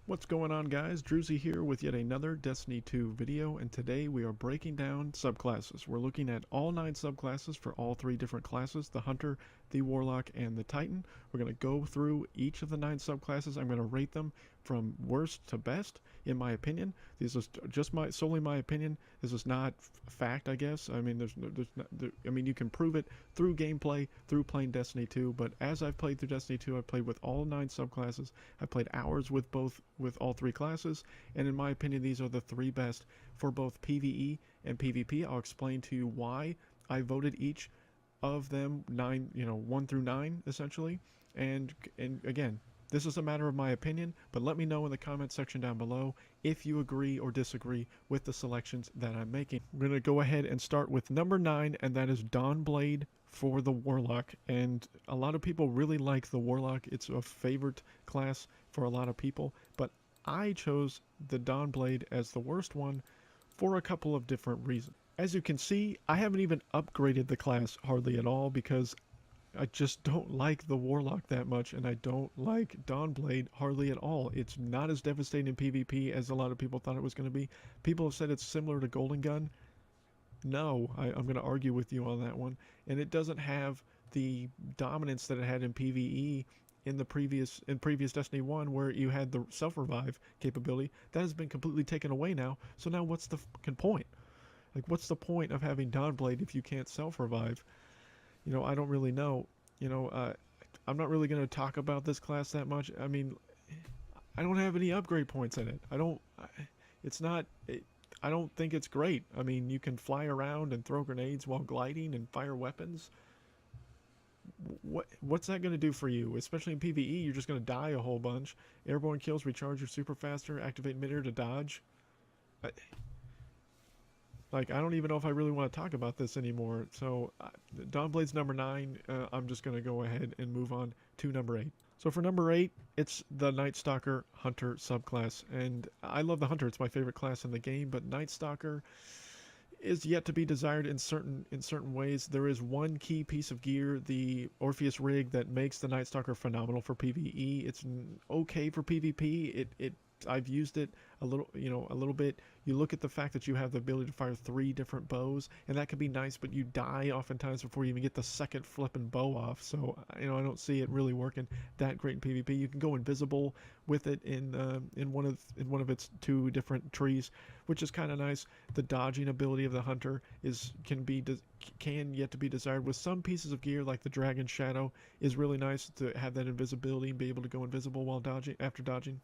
What's going on, guys? Drewzy here with yet another Destiny 2 video, and today we are breaking down subclasses. We're looking at all 9 subclasses for all 3 different classes, the Hunter, the Warlock, and the Titan. We're going to go through each of the 9 subclasses. I'm going to rate them from worst to best, in my opinion. This is just solely my opinion. This is not fact, I guess. I mean, you can prove it through gameplay, through playing Destiny 2, but as I've played through Destiny 2, I've played with all 9 subclasses. I've played hours with all 3 classes, and in my opinion, these are the 3 best for both PvE and PvP. I'll explain to you why I voted each of them 1 through 9, essentially. And again, this is a matter of my opinion, but let me know in the comment section down below if you agree or disagree with the selections that I'm making. We're going to go ahead and start with number 9, and that is Dawnblade for the Warlock. And a lot of people really like the Warlock. It's a favorite class for a lot of people, but I chose the Dawnblade as the worst one for a couple of different reasons. As you can see, I haven't even upgraded the class hardly at all because I just don't like the Warlock that much, and I don't like Dawnblade hardly at all. It's not as devastating in PvP as a lot of people thought it was going to be. People have said it's similar to Golden Gun. No, I'm going to argue with you on that one. And it doesn't have the dominance that it had in PvE in previous Destiny 1, where you had the self-revive capability. That has been completely taken away now. So now what's the fucking point? Like, what's the point of having Dawnblade if you can't self-revive? You know, I don't really know. I'm not really going to talk about this class that much. I mean, I don't have any upgrade points in it. I don't think it's great. I mean, you can fly around and throw grenades while gliding and fire weapons. What's that going to do for you? Especially in PvE, you're just going to die a whole bunch. Airborne kills recharge your super faster, activate midair to dodge. I don't even know if I really want to talk about this anymore. So, Dawnblade's number 9. I'm just going to go ahead and move on to number 8. So for number 8, it's the Night Stalker Hunter subclass. And I love the Hunter. It's my favorite class in the game, but Night Stalker is yet to be desired in certain ways. There is one key piece of gear, the Orpheus rig, that makes the Night Stalker phenomenal for PvE. It's okay for PvP. I've used it a little bit. You look at the fact that you have the ability to fire 3 different bows, and that can be nice, but you die oftentimes before you even get the second flipping bow off. So, I don't see it really working that great in PvP. You can go invisible with it in one of its 2 different trees, which is kind of nice. The dodging ability of the Hunter can yet to be desired. With some pieces of gear, like the Dragon Shadow, is really nice to have that invisibility and be able to go invisible while after dodging.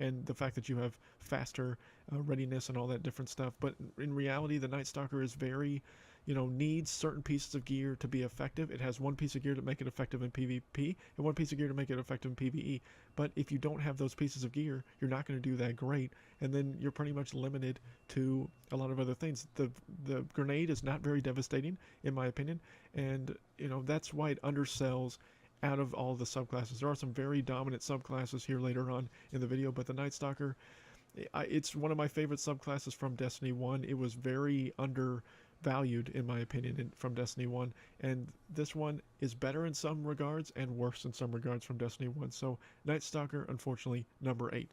And the fact that you have faster readiness and all that different stuff. But in reality, the Night Stalker is very, needs certain pieces of gear to be effective. It has one piece of gear to make it effective in PvP and one piece of gear to make it effective in PvE. But if you don't have those pieces of gear, you're not going to do that great. And then you're pretty much limited to a lot of other things. The grenade is not very devastating, in my opinion. And, that's why it undersells out of all the subclasses. There are some very dominant subclasses here later on in the video, but the Night Stalker, it's one of my favorite subclasses from Destiny 1. It was very undervalued, in my opinion, from Destiny 1, and this one is better in some regards and worse in some regards from Destiny 1. So Night Stalker, unfortunately, number 8.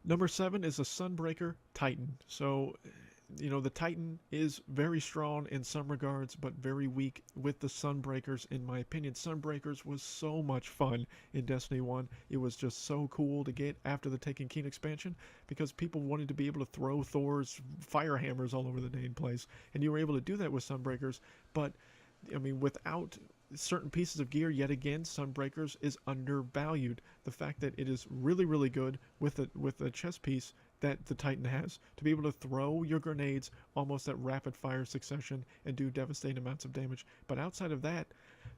Number 7 is the Sunbreaker Titan. So, the Titan is very strong in some regards, but very weak with the Sunbreakers, in my opinion. Sunbreakers was so much fun in Destiny 1. It was just so cool to get after the Taken King expansion, because people wanted to be able to throw Thor's fire hammers all over the dang place. And you were able to do that with Sunbreakers, but, without certain pieces of gear, yet again, Sunbreakers is undervalued. The fact that it is really, really good with a chest piece that the Titan has, to be able to throw your grenades almost at rapid fire succession and do devastating amounts of damage. But outside of that,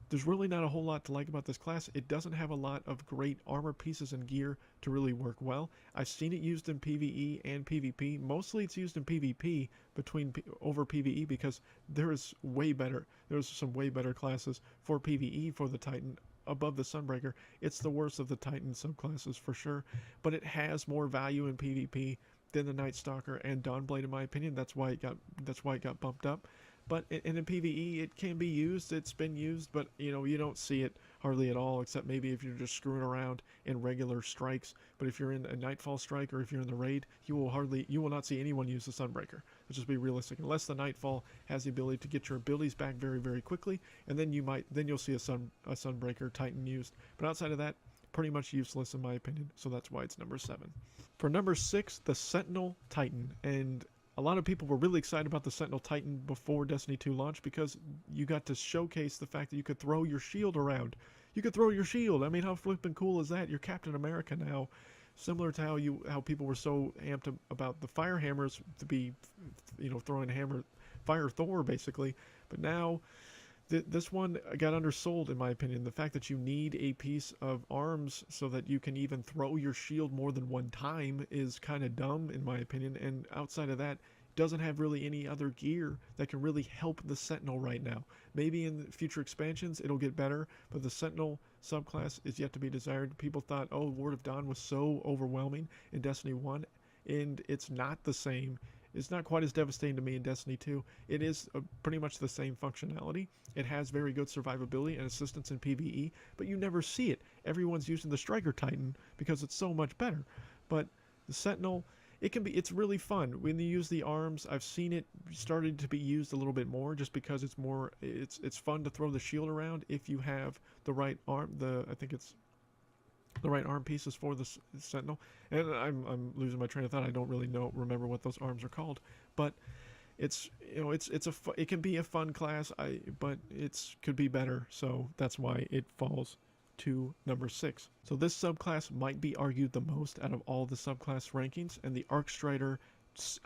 there's really not a whole lot to like about this class. It doesn't have a lot of great armor pieces and gear to really work well. I've seen it used in PvE and PvP. Mostly it's used in PvP over PvE, because there's some way better classes for PvE for the Titan above the Sunbreaker. It's the worst of the Titan subclasses for sure, but it has more value in PvP than the Night Stalker and Dawnblade, in my opinion. That's why it got bumped up. But in PvE, it can be used. It's been used, but you don't see it hardly at all, except maybe if you're just screwing around in regular strikes. But if you're in a Nightfall strike or if you're in the raid, you will not see anyone use the Sunbreaker. Let's just be realistic. Unless the Nightfall has the ability to get your abilities back very, very quickly, and then you'll see a Sunbreaker Titan used. But outside of that, pretty much useless in my opinion. So that's why it's number 7. For number 6, the Sentinel Titan, and a lot of people were really excited about the Sentinel Titan before Destiny 2 launched because you got to showcase the fact that you could throw your shield around. You could throw your shield. I mean, how flippin' cool is that? You're Captain America now. Similar to how people were so amped about the fire hammers to be, throwing fire Thor basically. But now this one got undersold in my opinion. The fact that you need a piece of arms so that you can even throw your shield more than one time is kind of dumb in my opinion, and outside of that doesn't have really any other gear that can really help the Sentinel right now. Maybe in future expansions it'll get better, but the Sentinel subclass is yet to be desired. People thought, oh, Word of Dawn was so overwhelming in Destiny 1, and it's not the same. It's not quite as devastating to me in Destiny 2. It is pretty much the same functionality. It has very good survivability and assistance in PvE, but you never see it. Everyone's using the Striker Titan because it's so much better. But the Sentinel, it's really fun. When you use the arms, I've seen it started to be used a little bit more just because it's fun to throw the shield around if you have the right arm, I think it's the right arm pieces for the Sentinel. And I'm losing my train of thought. I don't really remember what those arms are called, but it can be a fun class. But it could be better. So that's why it falls to number 6. So this subclass might be argued the most out of all the subclass rankings, and the Arcstrider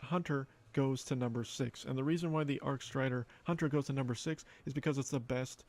Hunter goes to number 6. And the reason why the Arcstrider Hunter goes to number 6 is because it's the best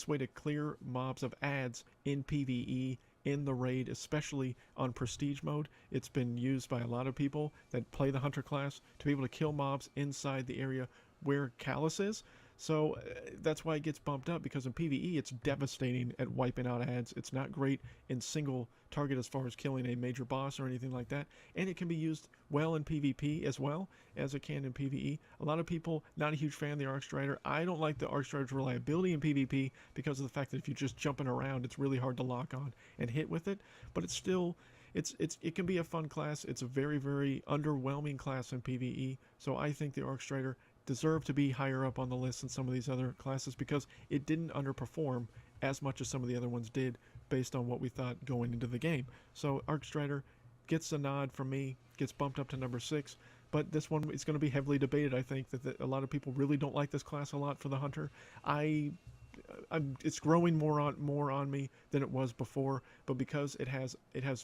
way to clear mobs of adds in PvE in the raid, especially on prestige mode. It's been used by a lot of people that play the Hunter class to be able to kill mobs inside the area where Callus is. So that's why it gets bumped up, because in PvE it's devastating at wiping out adds. It's not great in single target as far as killing a major boss or anything like that, and it can be used well in PvP as well as it can in PvE. A lot of people not a huge fan of the Arcstrider. I don't like the Arcstrider's reliability in PvP because of the fact that if you're just jumping around, it's really hard to lock on and hit with it. But it's still it can be a fun class. It's a very, very underwhelming class in PvE. So I think the Arcstrider deserve to be higher up on the list than some of these other classes because it didn't underperform as much as some of the other ones did based on what we thought going into the game. So Arcstrider gets a nod from me, gets bumped up to number 6, but this one is going to be heavily debated. I think that a lot of people really don't like this class a lot for the Hunter. It's growing more on me than it was before, but because it has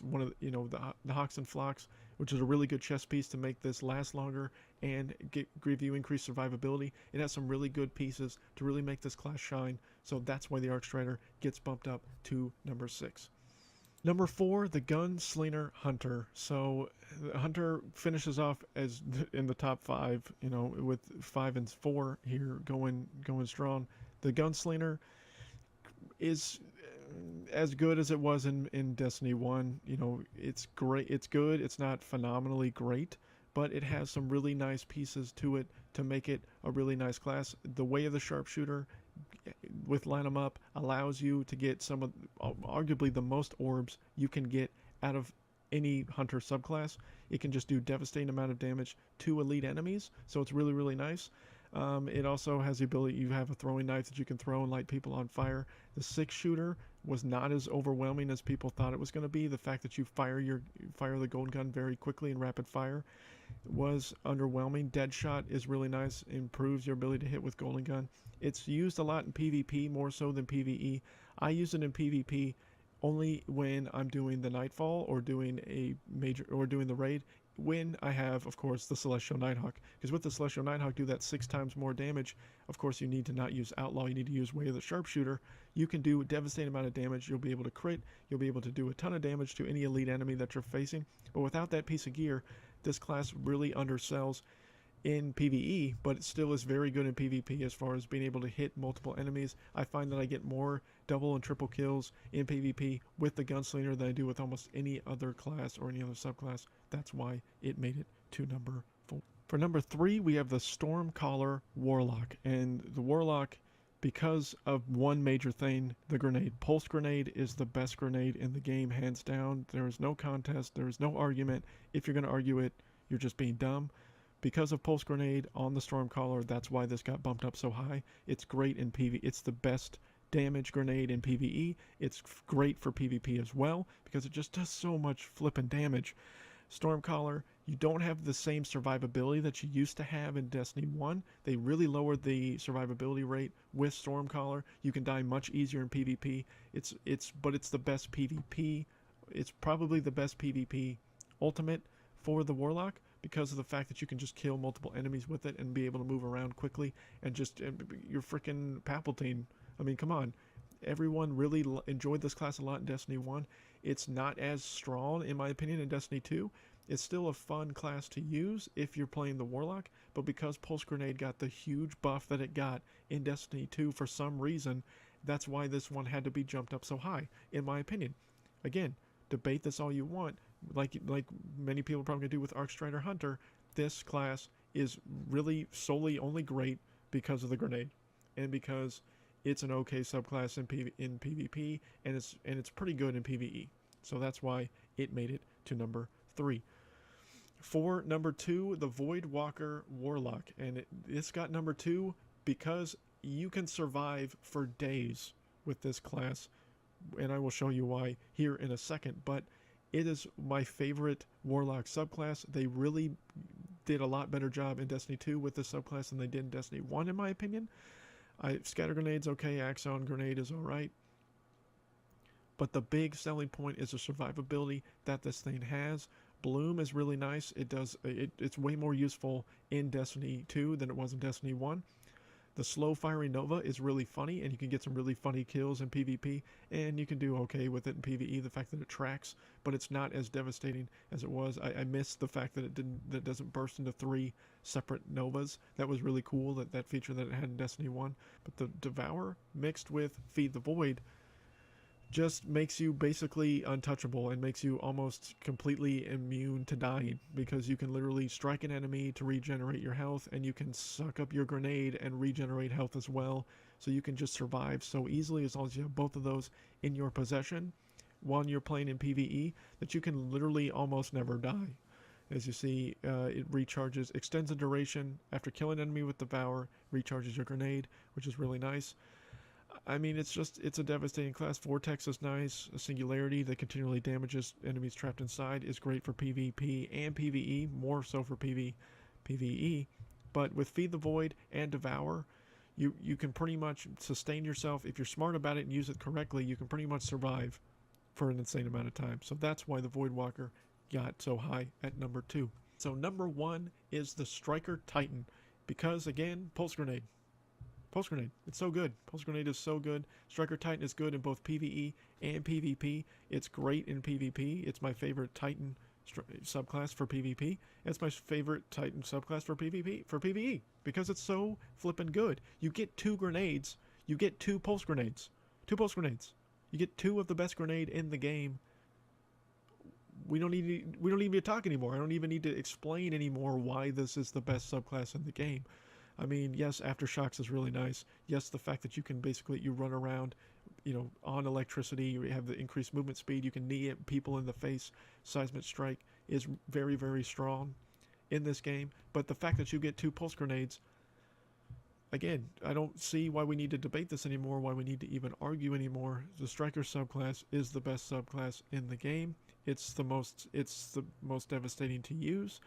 one of the Hawks and Flocks, which is a really good chess piece to make this last longer and give you increased survivability. It has some really good pieces to really make this class shine, so that's why the Arcstrider gets bumped up to number 6. Number 4, the Gunslinger Hunter. So the Hunter finishes off as in the top 5, with 5 and 4 here going strong. The Gunslinger is as good as it was in Destiny 1. It's great. It's good. It's not phenomenally great, but it has some really nice pieces to it to make it a really nice class. The Way of the Sharpshooter with Line 'em Up allows you to get some of arguably the most orbs you can get out of any Hunter subclass. It can just do devastating amount of damage to elite enemies, so it's really, really nice. It also has the ability, you have a throwing knife that you can throw and light people on fire. The 6-shooter was not as overwhelming as people thought it was going to be. The fact that you fire the golden gun very quickly in rapid fire was underwhelming. Deadshot is really nice, improves your ability to hit with golden gun. It's used a lot in PvP more so than PvE. I use it in PvP only when I'm doing the Nightfall or doing the raid, when I have, of course, the Celestial Nighthawk. Because with the Celestial Nighthawk do that 6 times more damage, of course you need to not use Outlaw, you need to use Way of the Sharpshooter. You can do a devastating amount of damage, you'll be able to crit, you'll be able to do a ton of damage to any elite enemy that you're facing. But without that piece of gear, this class really undersells in PvE, but it still is very good in PvP as far as being able to hit multiple enemies. I find that I get more double and triple kills in PvP with the Gunslinger than I do with almost any other class or any other subclass. That's why it made it to number 4. For number 3, we have the Stormcaller Warlock. And the Warlock, because of one major thing, the grenade. Pulse grenade is the best grenade in the game, hands down. There is no contest. There is no argument. If you're going to argue it, you're just being dumb. Because of Pulse grenade on the Stormcaller, that's why this got bumped up so high. It's great in PvE. It's the best damage grenade in PvE. It's great for PvP as well, because it just does so much flippin' damage. Stormcaller, you don't have the same survivability that you used to have in Destiny 1. They really lowered the survivability rate with Stormcaller. You can die much easier in PvP. But it's the best PvP. It's probably the best PvP ultimate for the Warlock because of the fact that you can just kill multiple enemies with it and be able to move around quickly and just you're freaking Palpatine. I mean, come on. Everyone really enjoyed this class a lot in Destiny 1. It's not as strong, in my opinion, in Destiny 2. It's still a fun class to use if you're playing the Warlock, but because Pulse Grenade got the huge buff that it got in Destiny 2 for some reason, that's why this one had to be jumped up so high, in my opinion. Again, debate this all you want. Like many people are probably going to do with Arcstrider Hunter, this class is really solely only great because of the grenade, and because it's an okay subclass in PvP, and it's pretty good in PvE. So that's why it made it to number 3. For number 2, the Voidwalker Warlock, and this got number 2 because you can survive for days with this class, and I will show you why here in a second. But it is my favorite Warlock subclass. They really did a lot better job in Destiny 2 with this subclass than they did in Destiny 1, in my opinion. Scatter Grenade's okay, Axon Grenade is alright. But the big selling point is the survivability that this thing has. Bloom is really nice. It's way more useful in Destiny 2 than it was in Destiny 1. The slow firing Nova is really funny, and you can get some really funny kills in PvP, and you can do okay with it in PvE, the fact that it tracks, but it's not as devastating as it was. I miss the fact that it doesn't burst into 3 separate Novas. That was really cool, that feature that it had in Destiny 1. But the Devour mixed with Feed the Void just makes you basically untouchable and makes you almost completely immune to dying, because you can literally strike an enemy to regenerate your health, and you can suck up your grenade and regenerate health as well. So you can just survive so easily as long as you have both of those in your possession while you're playing in PvE, that you can literally almost never die. As you see, it recharges, extends the duration after killing an enemy with Devour, recharges your grenade, which is really nice. I mean, it's a devastating class. Vortex is nice. A Singularity that continually damages enemies trapped inside is great for PvP and PvE, more so for PvE. But with Feed the Void and Devour, you can pretty much sustain yourself. If you're smart about it and use it correctly, you can pretty much survive for an insane amount of time. So that's why the Voidwalker got so high at number 2. So number 1 is the Striker Titan, because, again, Pulse Grenade. Pulse Grenade, it's so good. Pulse Grenade is so good. Striker Titan is good in both PvE and PvP. It's great in PvP. It's my favorite Titan subclass for PvP. It's my favorite Titan subclass for PvE, because it's so flippin' good. You get 2 grenades. You get 2 Pulse Grenades. 2 Pulse Grenades. You get 2 of the best grenade in the game. We don't even need to talk anymore. I don't even need to explain anymore why this is the best subclass in the game. I mean, yes, Aftershocks is really nice. Yes, the fact that you can basically, you run around, on electricity, you have the increased movement speed, you can knee people in the face, Seismic Strike is very, very strong in this game. But the fact that you get 2 Pulse Grenades, again, I don't see why we need to debate this anymore, why we need to even argue anymore. The Striker subclass is the best subclass in the game. It's the most devastating to use.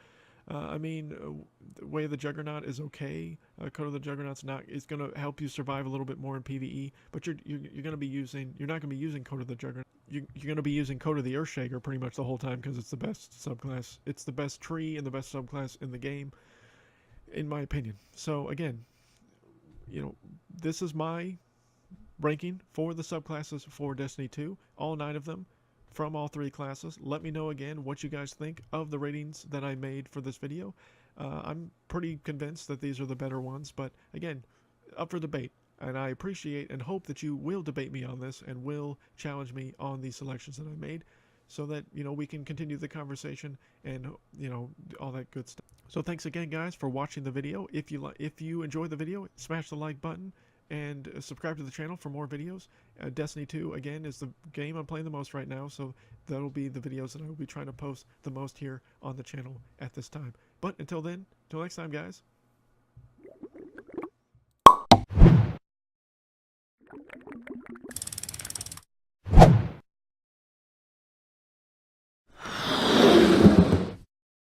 I mean, Way of the Juggernaut is okay. Code of the Juggernaut's it's going to help you survive a little bit more in PvE, but you're going to be using, you're not going to be using Code of the Juggernaut. You're going to be using Code of the Earthshaker pretty much the whole time, because it's the best subclass. It's the best tree and the best subclass in the game, in my opinion. So again, this is my ranking for the subclasses for Destiny 2, all 9 of them, from all 3 classes. Let me know again what you guys think of the ratings that I made for this video. I'm pretty convinced that these are the better ones, but again, up for debate. And I appreciate and hope that you will debate me on this and will challenge me on these selections that I made. so that, you know, we can continue the conversation and, you know, all that good stuff. So thanks again, guys, for watching the video. If you enjoyed the video, smash the like button and subscribe to the channel for more videos. Destiny 2, again, is the game I'm playing the most right now, so that'll be the videos that I will be trying to post the most here on the channel at this time. But until then, until next time, guys.